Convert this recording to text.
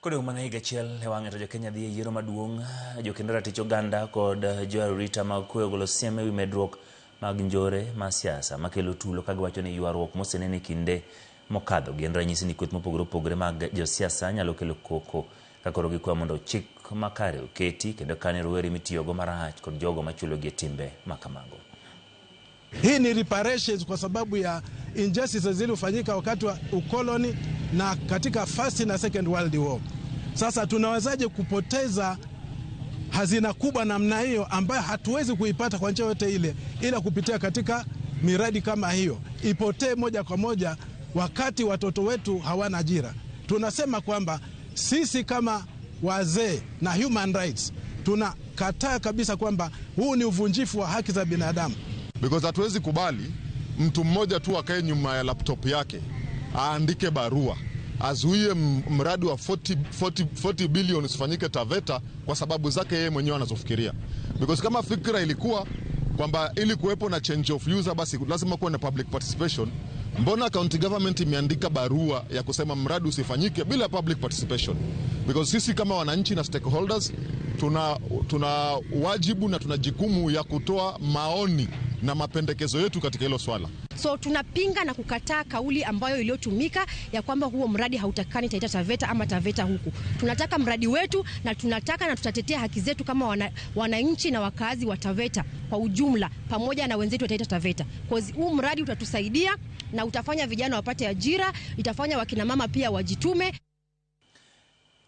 Kodong mana higa chiel ewang'e to Jo-Kenya dhi e yiero maduong', jokendo ratich oganda kod joarita mag kwe ogolo siem ewi medruok mag njore ma siasa makelo tulo ka giwacho ni ywaruok mosenene e kinde mokadho gin ranyisi ni kweth mopogore opogore mag josiasa nyalo kelo koko ka koro gikwayo mondo chik makare oketi kendo kane rowere mitiyogo marach kod jogo machulo gi timbe makamago. Hii ni reparations kwa sababu ya injustices zilizofanyika wakati wa ukoloni na katika First na Second World War. Sasa tunawezaje kupoteza hazina kubwa namna hiyo ambayo hatuwezi kuipata kwa njia yote ile ila kupitia katika miradi kama hiyo ipotee moja kwa moja wakati watoto wetu hawana ajira. Tunasema kwamba sisi kama wazee na human rights tunakataa kabisa kwamba huu ni uvunjifu wa haki za binadamu. Because hatuwezi kubali mtu mmoja tu akae nyuma ya laptop yake aandike barua azuie mradi wa 40 billion usifanyike Taveta kwa sababu zake yeye mwenyewe anazofikiria. Because kama fikra ilikuwa kwamba ili kuwepo na change of user basi lazima kuwe na public participation, mbona county government imeandika barua ya kusema mradi usifanyike bila public participation? Because sisi kama wananchi na stakeholders tuna wajibu na tuna jukumu ya kutoa maoni na mapendekezo yetu katika hilo swala. So tunapinga na kukataa kauli ambayo iliyotumika ya kwamba huo mradi hautakani Taita Taveta ama Taveta huku. Tunataka mradi wetu na tunataka na tutatetea haki zetu kama wananchi na wakazi wa Taveta kwa ujumla pamoja na wenzetu wa Taita Taveta. Cause huu mradi utatusaidia na utafanya vijana wapate ajira, itafanya wakina mama pia wajitume.